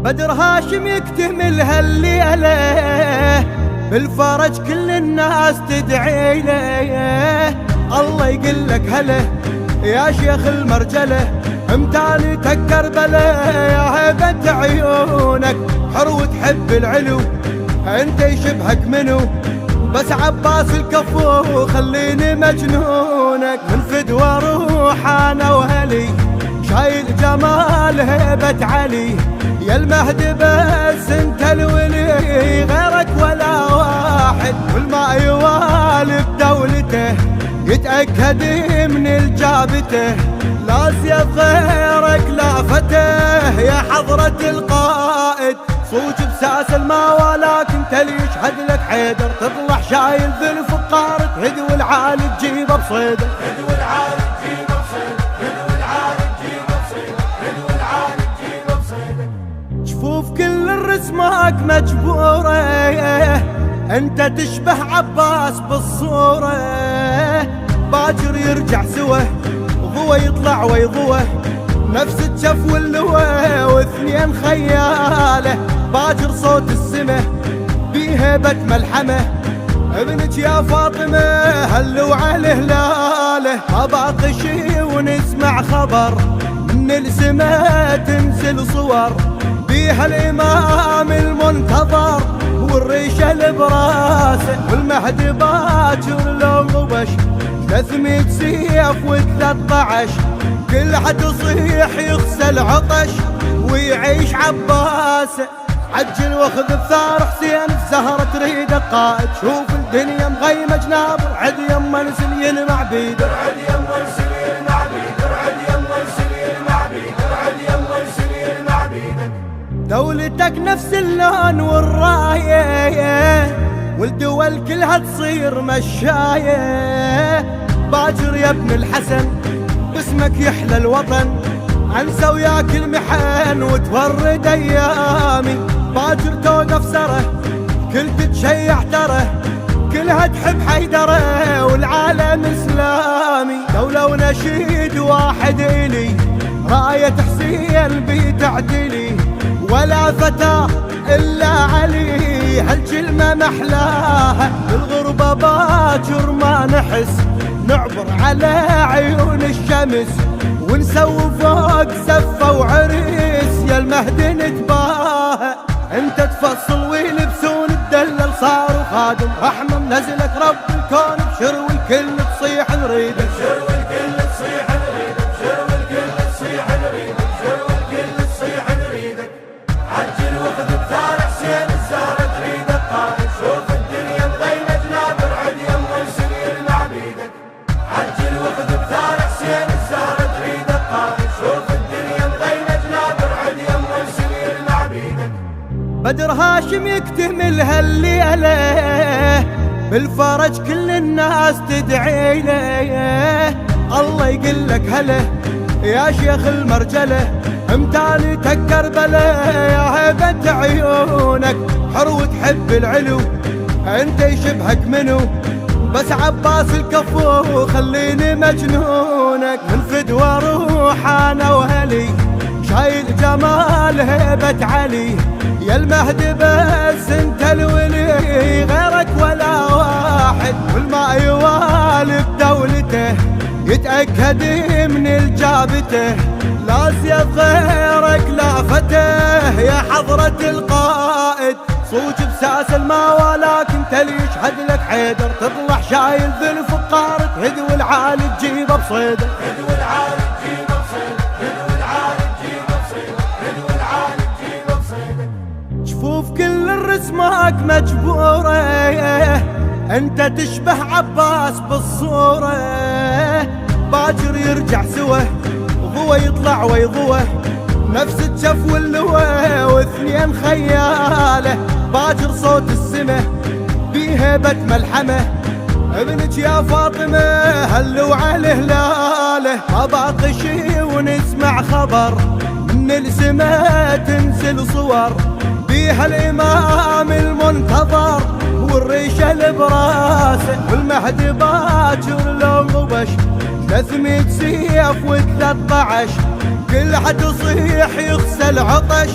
بدر هاشم يكتمل هالليلة، بالفرج كل الناس تدعي له. الله يقلك هلا يا شيخ المرجلة، امتالتك كربلة يا هيبة عيونك، حرو تحب العلو انت يشبهك منو؟ بس عباس الكفو خليني مجنونك، من فدوى روح انا وهلي شايل جمال هيبة علي، يا المهدي بس انت الولي غيرك ولا واحد، والما يوالي بدولته يتأكد من الجابته، لا سيف غيرك لا فتاه يا حضرة القائد، صوج بساس الماوى لكن تلي يشهد لك حيدر، تطلع شايل ذي الفقار تهدوي العالي تجيبه بصيده، هدوي العالي تجيبه بصيده، هدوي العالي تجيبه بصيده، هدوي العالي تجيبه بصيده. شفوف كل الرسمك مجبورة، انت تشبه عباس بالصورة، باكر يرجع سوى ضوى يطلع ويضوى، نفس الجف واللوى واثنين خياله، باكر صوت السمه بهيبة ملحمه، ابنك يا فاطمة هلو على هلاله، ما باقي شي ونسمع خبر من السما تنزل صور بيها الامام المنتظر، والريشه اللي براسه، والمهدي باكر لو غبش 300 سيف و13، كلها تصيح يغسل عطش ويعيش عباسه، عجل واخذ بثار حسين الزهرة تريد القائد، شوف الدنيا مغيمة جنابر عد يما نزل يلمع بيده، عد يما نزل يلمع بيده، عد يما نزل يلمع بيده، عد يما نزل يلمع بيده. دولتك نفس اللون والراية، والدول كلها تصير مشاية، باكر يا ابن الحسن باسمك يحلى الوطن، عنسى وياك المحن وتورد ايامي، باكر توقف سره كل تتشيع تره، كلها تحب حيدره والعالم اسلامي، دولة ونشيد واحد الي راية حسين بتعدلي، ولا فتى الا علي هالكلمة محلاها، بالغربة باكر ما نحس نعبر على عيون الشمس، ونسوي فوق زفة وعريس يا المهدي نتباهى، انت تفصل ويلبسون الدلل صاروا خادم، رحمة منزلك رب الكون بشرو الكل تصيح نريدك، بشرو الكل تصيح نريدك، بشرو الكل تصيح نريدك، بشرو الكل تصيح نريدك. عجل واخذ بثار حسين الزهرة تريد القائد، شوف الدنيا مغيمة جنابر عد يما نزل يلمع بيدك، عجل واخذ بثار حسين الزهرة تريد القائد، شوف الدنيا مغيمة جنابر عد يما نزل يلمع بيدك. بدر هاشم يكتمل هالليلة، بالفرج كل الناس تدعي له، الله يقلك هلا يا شيخ المرجلة، امتالتك كربلة يا هيبة عيونك، حرو تحب العلو انت يشبهك منو؟ بس عباس الكفو خليني مجنونك، من فدوى روح انا وهلي شايل جمال هيبة علي، يا المهدي بس انت الولي غيرك ولا واحد، والما يوالي بدولته يتأكد من الجابته، لا سيف غيرك لا فتاه يا حضرة القائد، صوج بساس الماوى لكن تلي يشهد لك حيدر، تطلع شايل ذي الفقار تهدوي العالي تجيبه بصيده، هدوي العالي تجيبه بصيده، هدوي العالي تجيبه بصيده، هدوي العالي تجيبه بصيده. شفوف كل الرسمك مجبورة، انت تشبه عباس بالصورة، باكر يرجع سوى ضوى يطلع ويضوى، نفس الجف واللوى واثنين خياله، باكر صوت السمه بهيبة ملحمه، ابنك يا فاطمة هلو على هلاله، ما باقي شي ونسمع خبر من السما تنزل صور بيها الامام المنتظر، والريشه اللي براسه، والمهدي باكر لو غبش 300 سيف و13، كلها تصيح يغسل عطش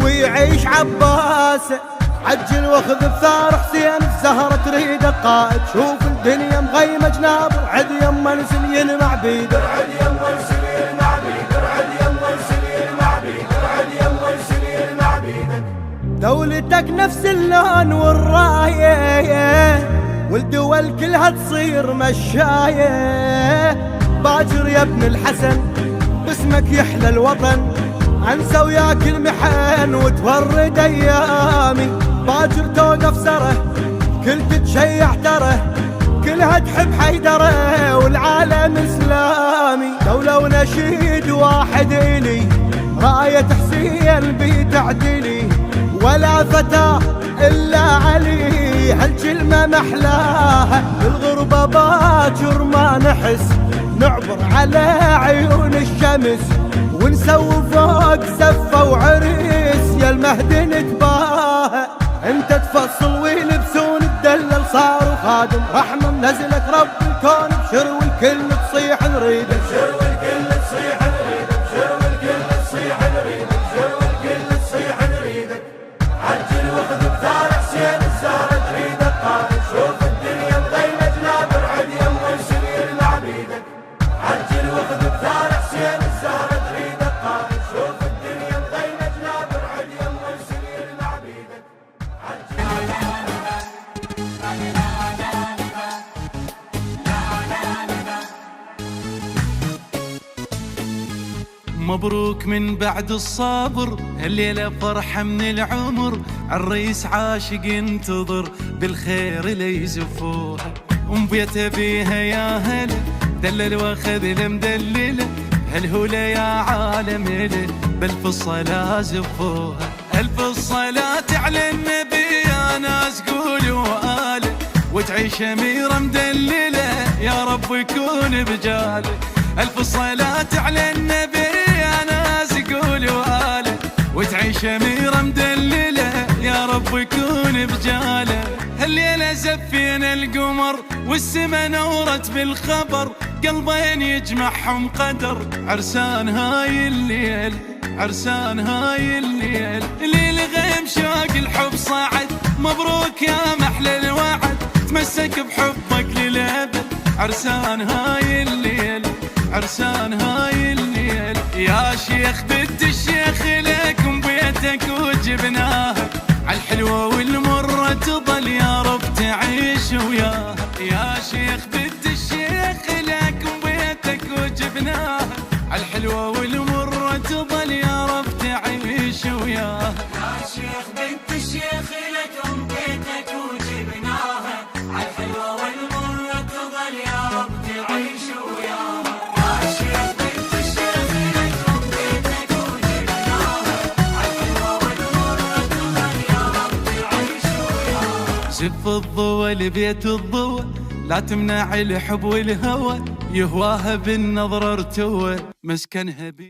ويعيش عباسه. عجل واخذ بثار حسين في زهرة تريد القائد. شوف الدنيا مغيمة جناب رعد يما نزل يلمع بيده. رعد يما نزل يلمع بيده. رعد يما نزل يلمع بيده. رعد يما نزل يلمع بيده. دولتك نفس اللون والراية والدول كلها تصير مشاية. باجر يا ابن الحسن باسمك يحلى الوطن. انسى وياك المحن وتورد ايامي. باجر توقف سره كل تتشيع تره. كلها تحب حيدره والعالم اسلامي. دولة ونشيد واحد الي راية حسين بتعدلي. ولا فتى الا علي هالكلمة محلاها. بالغربة باجر ما نحس نعبر على عيون الشمس. ونسوي فوق زفة وعريس يا المهد نتباهى. انت تفصل ويلبسون الدلل صاروا خادم رحمة منزلك رب الكون. بشر والكل تصيح نريدك. بشر والكل تصيح نريدك. بشر والكل تصيح نريدك. بشر والكل تصيح نريدك. عجل واخذ بثار حسين الزهرة تريد القائد. شوف الدنيا مغيمة جناب رعد يما نزل يلمع بيدك. عجل واخذ بثار حسين الزهرة تريد القائد. شوف الدنيا مغيمة جناب رعد يما نزل يلمع بيدك. مبروك من بعد الصبر الليلة فرحة من العمر. عالريس عاشق ينتظر بالخير ليزفوها. ومبيته بيها يا هلا دلل واخذ المدلله. هالهولة يا عالم له بألف الصلاة زفوها. ألف الصلاة على النبي يا ناس قولوا آله. وتعيش أميرة مدللة يا رب يكون بجاله. ألف صلاة على النبي يا ناس قولوا آله. وتعيش أميرة مدللة يا رب يكون بجاله. هالليلة زفينا القمر والسما نورت بالخبر. قلبين يجمعهم قدر عرسان هاي الليل. عرسان هاي الليل. ليل غيم شوق الحب صاعد. مبروك يا محلى الوعد تمسك بحبك للأبد. عرسان هاي الليل. عرسان هاي الليل. يا شيخ بنت الشيخ لكم بيتك وجبناها. عالحلوة والمرة تظل يا رب تعيش وياها. يا شيخ بنت الشيخ لكم بيتك وجبناها. عالحلوة والمرة تظل يا رب تعيش وياها. يا شيخ بنت الشيخ لكم بيتك وجبناها. عالحلوة والمرة تظل يا رب تعيش وياها. يا شيخ بنت الشيخ لكم بيتك وجبناها. عالحلوة والمرة تظل يا رب تعيش وياها. زف الضوى لبيت الضوى لا تمنع الحب والهوى. يهواها بالنظر ارتوى مسكنها بي